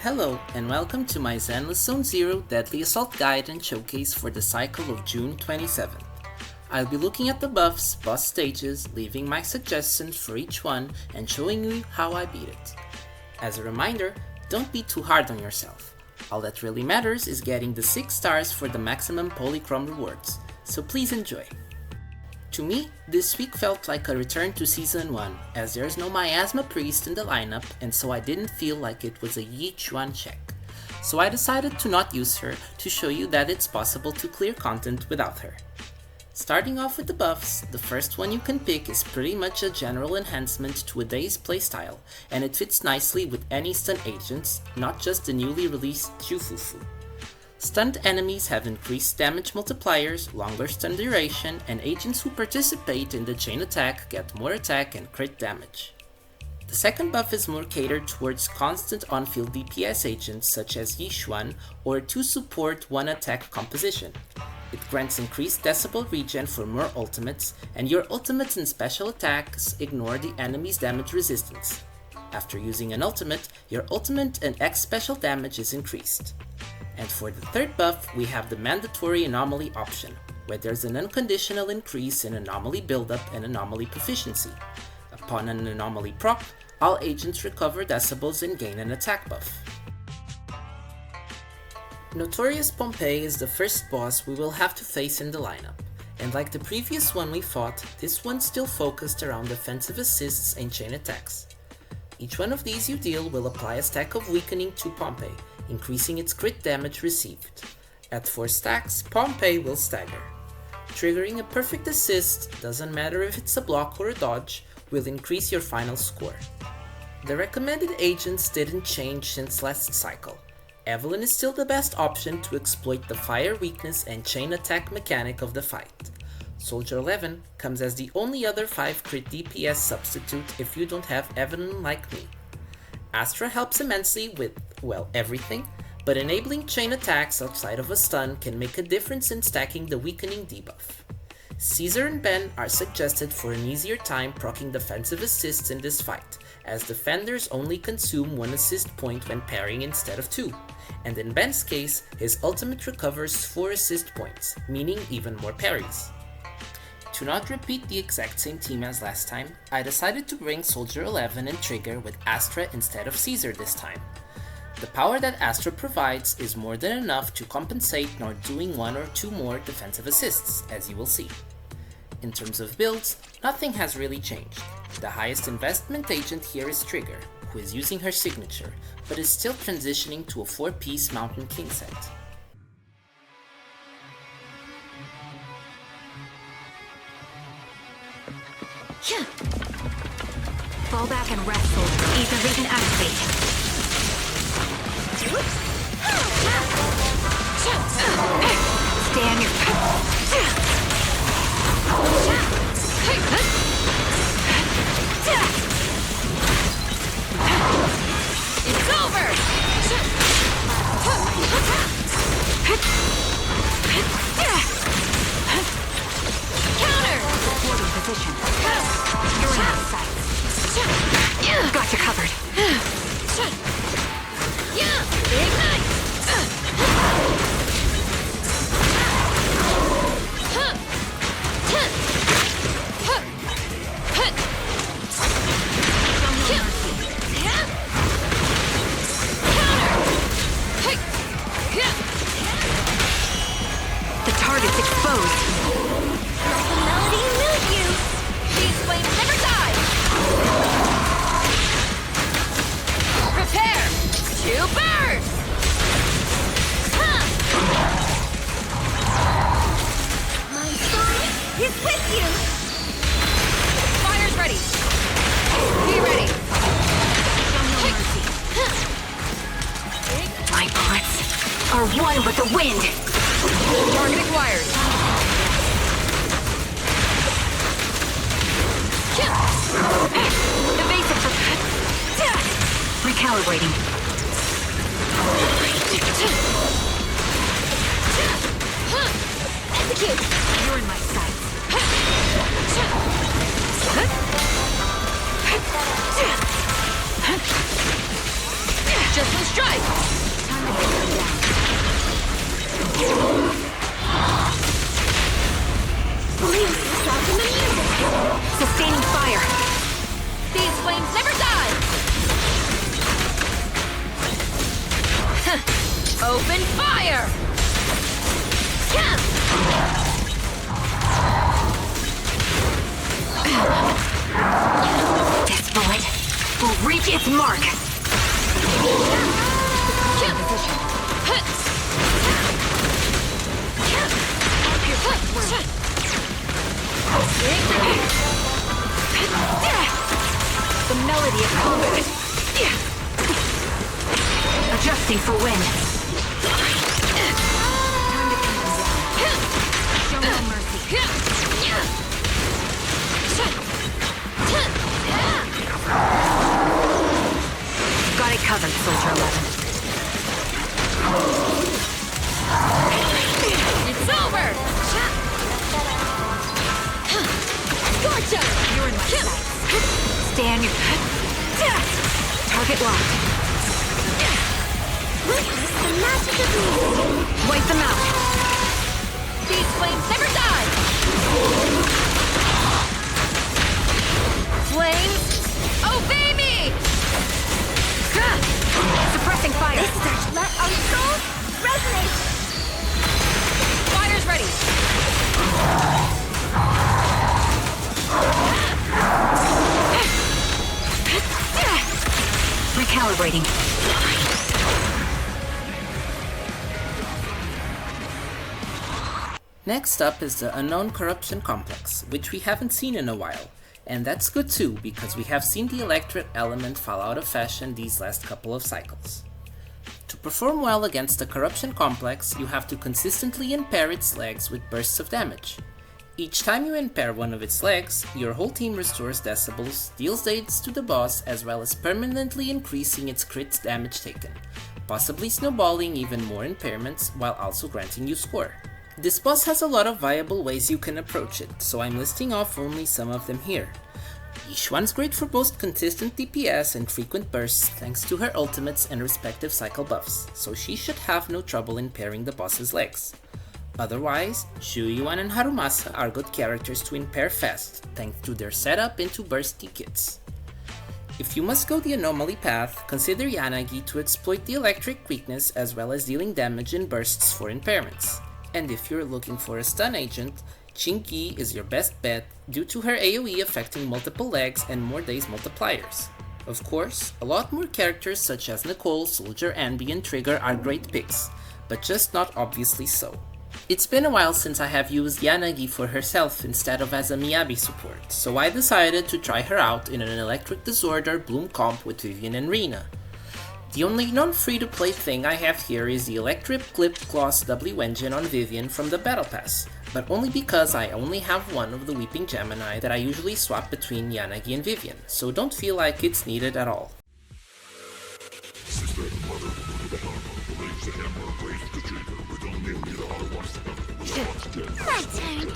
Hello and welcome to my Zenless Zone Zero Deadly Assault Guide and Showcase for the cycle of June 27. I'll be looking at the buffs, boss stages, leaving my suggestions for each one and showing you how I beat it. As a reminder, don't be too hard on yourself. All that really matters is getting the 6 stars for the maximum polychrome rewards, so please enjoy. To me, this week felt like a return to Season 1, as there's no Miasma Priest in the lineup and so I didn't feel like it was a each one check. So I decided to not use her to show you that it's possible to clear content without her. Starting off with the buffs, the first one you can pick is pretty much a general enhancement to a day's playstyle, and it fits nicely with any stun agents, not just the newly released Jufufu. Stunned enemies have increased damage multipliers, longer stun duration, and agents who participate in the chain attack get more attack and crit damage. The second buff is more catered towards constant on-field DPS agents such as Yixuan or to support one attack composition. It grants increased decibel regen for more ultimates, and your ultimates and special attacks ignore the enemy's damage resistance. After using an ultimate, your ultimate and X special damage is increased. And for the third buff, we have the mandatory anomaly option, where there's an unconditional increase in anomaly buildup and anomaly proficiency. Upon an anomaly proc, all agents recover decibels and gain an attack buff. Notorious Pompey is the first boss we will have to face in the lineup, and like the previous one we fought, this one's still focused around defensive assists and chain attacks. Each one of these you deal will apply a stack of weakening to Pompey, increasing its crit damage received. At 4 stacks, Pompey will stagger. Triggering a perfect assist, doesn't matter if it's a block or a dodge, will increase your final score. The recommended agents didn't change since last cycle. Evelyn is still the best option to exploit the fire weakness and chain attack mechanic of the fight. Soldier 11 comes as the only other 5 crit DPS substitute if you don't have Evelyn like me. ASTRA helps immensely with, well, everything, but enabling chain attacks outside of a stun can make a difference in stacking the weakening debuff. Caesar and Ben are suggested for an easier time proccing defensive assists in this fight, as defenders only consume 1 assist point when parrying instead of 2, and in Ben's case, his ultimate recovers 4 assist points, meaning even more parries. To not repeat the exact same team as last time, I decided to bring Soldier 11 and Trigger with ASTRA instead of Caesar this time. The power that ASTRA provides is more than enough to compensate not doing 1 or 2 more defensive assists, as you will see. In terms of builds, nothing has really changed. The highest investment agent here is Trigger, who is using her signature, but is still transitioning to a 4-piece Mountain King set. Fall back and rest, soldier. Ether vision activate. Stay on your... It's over! Counter! Reporting position. You're in my sight. Got you covered. Ignite! The target's exposed. Let the melody move you. These flames never die. Prepare to burn! My soul is with you! Fire's ready! Be ready! Show no mercy. My bullets are one with the wind! Target acquired! Evasive for... Recalibrating. Execute! You're in my sights. Just one strike! Please stop the music! Sustaining fire! These flames never die! Open fire! This bullet will reach its mark! The melody of combat! Adjusting for wind! Show no mercy! Got it covered, Soldier 11. It's over! Gotcha! You're in my sights. Stay on your... Target locked. Witness the magic of music. Wipe them out. These flames never die! Flames, obey me! Suppressing fire. This surge, let our souls resonate! Fire's ready! Recalibrating. Next up is the Unknown Corruption Complex, which we haven't seen in a while. And that's good too, because we have seen the electric element fall out of fashion these last couple of cycles. To perform well against the Corruption Complex, you have to consistently impair its legs with bursts of damage. Each time you impair one of its legs, your whole team restores decibels, deals aids to the boss, as well as permanently increasing its crit damage taken, possibly snowballing even more impairments while also granting you score. This boss has a lot of viable ways you can approach it, so I'm listing off only some of them here. Each one's great for both consistent DPS and frequent bursts thanks to her ultimates and respective cycle buffs, so she should have no trouble impairing the boss's legs. Otherwise, Shuyuan and Harumasa are good characters to impair fast, thanks to their setup into bursty kits. If you must go the anomaly path, consider Yanagi to exploit the electric weakness as well as dealing damage in bursts for impairments. And if you're looking for a stun agent, Chinky is your best bet due to her AoE affecting multiple legs and more days multipliers. Of course, a lot more characters such as Nicole, Soldier, Anby, and Trigger are great picks, but just not obviously so. It's been a while since I have used Yanagi for herself instead of as a MIYABI support, so I decided to try her out in an Electric Disorder Bloom comp with Vivian and RINA. The only non-free-to-play thing I have here is the Electric Clip Gloss W engine on Vivian from the Battle Pass, but only because I only have one of the Weeping Gemini that I usually swap between Yanagi and Vivian, so don't feel like it's needed at all. My turn.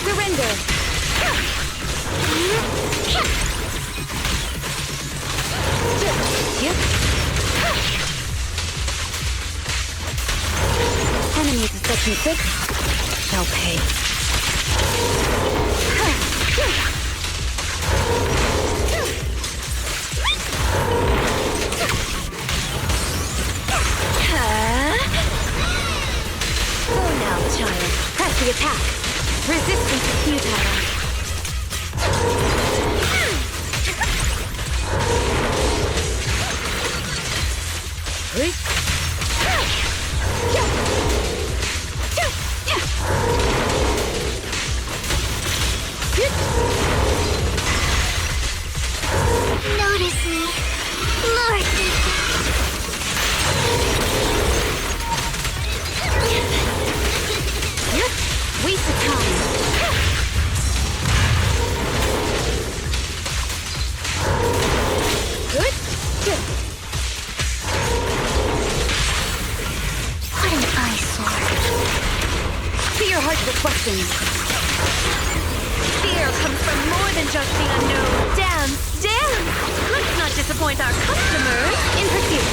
Surrender. Enemies is such a fix. They'll pay. Go now, child. Press the attack. Resistance is futile. Notice me, Lord. We succumb. hard to get questions. Fear comes from more than just the unknown. Dance, dance! Let's not disappoint our customers. In pursuit.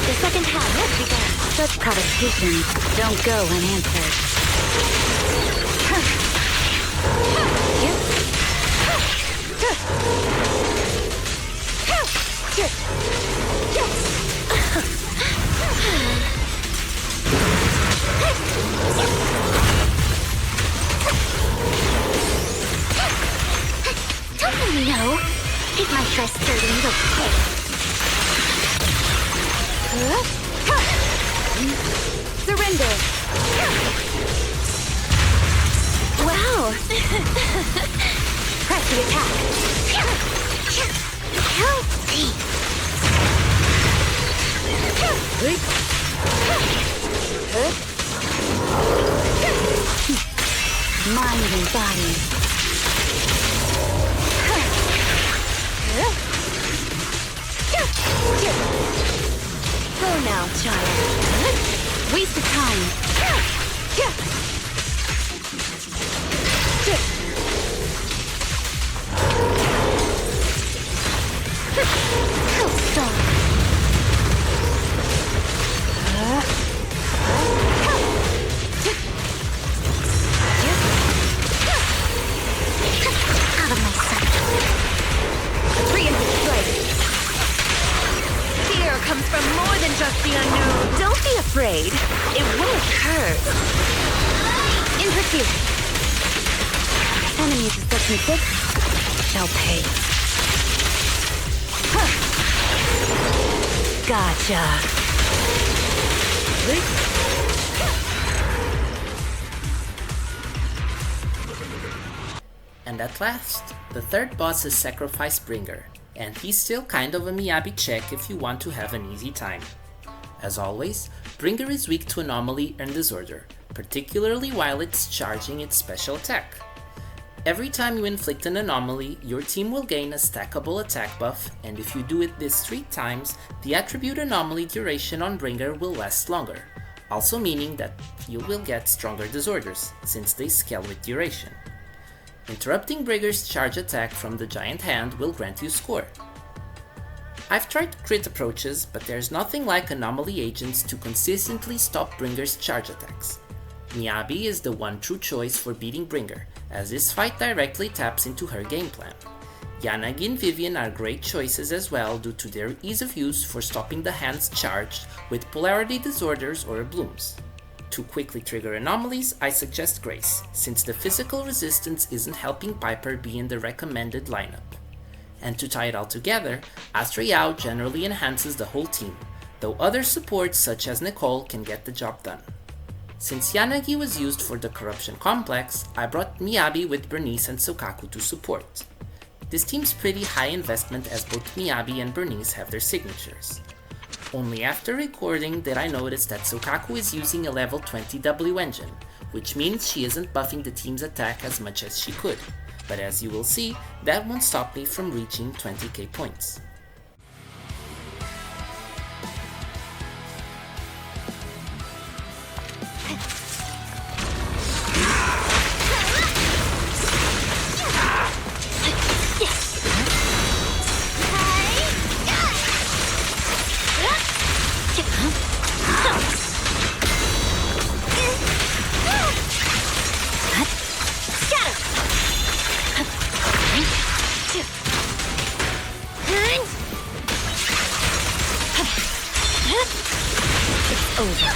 The second half has begun. Such provocations don't go unanswered. Don't really know. Keep my stress sturdy and okay. Surrender. Wow. Press the attack. Healthy. Mind and body. Go now, child. Waste of time. Stop. Out of my sight. Preemptive strike. Fear comes from more than just the unknown. Don't be afraid. It will occur. In pursuit. Enemies of section 6 shall pay. Gotcha. And at last, the third boss is Sacrifice Bringer, and he's still kind of a MIYABI check if you want to have an easy time. As always, Bringer is weak to Anomaly and Disorder, particularly while it's charging its special attack. Every time you inflict an anomaly, your team will gain a stackable attack buff, and if you do it this 3 times, the attribute anomaly duration on Bringer will last longer, also meaning that you will get stronger disorders, since they scale with duration. Interrupting Bringer's charge attack from the giant hand will grant you score. I've tried crit approaches, but there's nothing like anomaly agents to consistently stop Bringer's charge attacks. MIYABI is the one true choice for beating Bringer, as this fight directly taps into her game plan. YANAGI and VIVIAN are great choices as well due to their ease of use for stopping the hands charged with polarity disorders or blooms. To quickly trigger anomalies, I suggest Grace, since the physical resistance isn't helping Piper be in the recommended lineup. And to tie it all together, ASTRA generally enhances the whole team, though other supports such as Nicole can get the job done. Since YANAGI was used for the Corruption Complex, I brought MIYABI with BURNICE and SOUKAKU to support. This team's pretty high investment as both MIYABI and BURNICE have their signatures. Only after recording did I notice that SOUKAKU is using a level 20 W engine, which means she isn't buffing the team's attack as much as she could, but as you will see, that won't stop me from reaching 20k points. Over.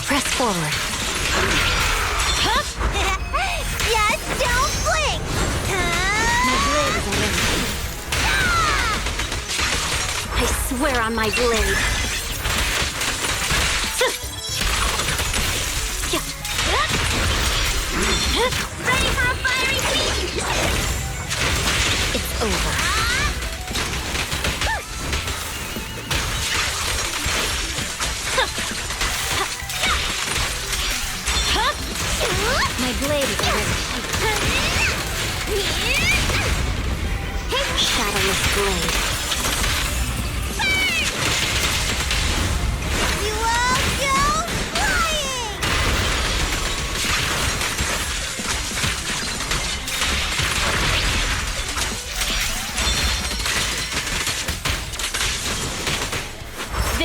Press forward. Yes, don't blink! My blade is on it. I swear on my blade. Ready for a fiery beam! It's over. My blade is ready. Shadowless blade.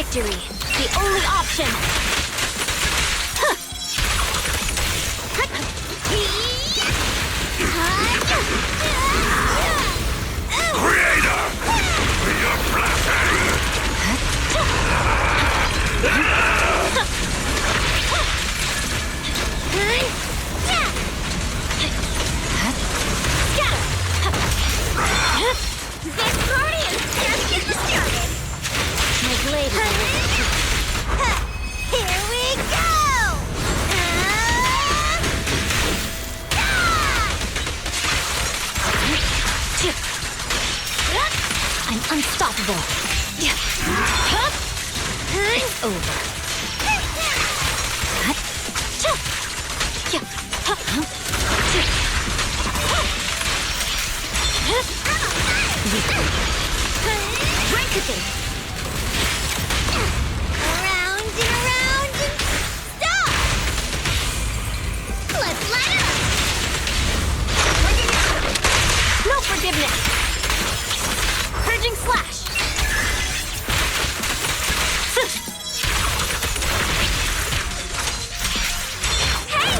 victory, the only option. Creator! Your blessing! This party is just getting started! My blade is here we go! I'm unstoppable. It's over. Rankity! Around and around and stop! Let's light up! No forgiveness! Purging slash! Hey!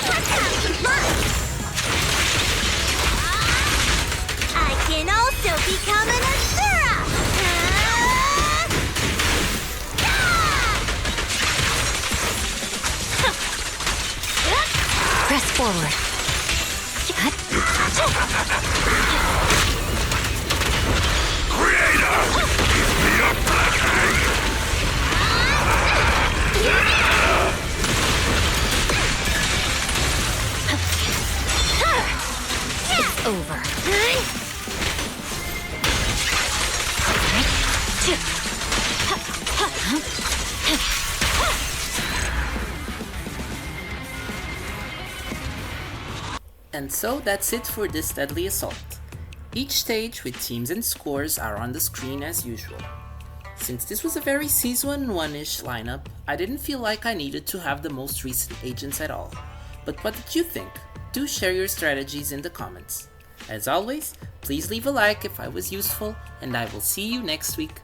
Let's have some fun! I can also become an ASTRA! Press forward. Creator! Give me your blessing! It's over. And so that's it for this deadly assault. Each stage with teams and scores are on the screen as usual. Since this was a very Season 1-ish lineup, I didn't feel like I needed to have the most recent agents at all. But what did you think? Do share your strategies in the comments. As always, please leave a like if I was useful, and I will see you next week.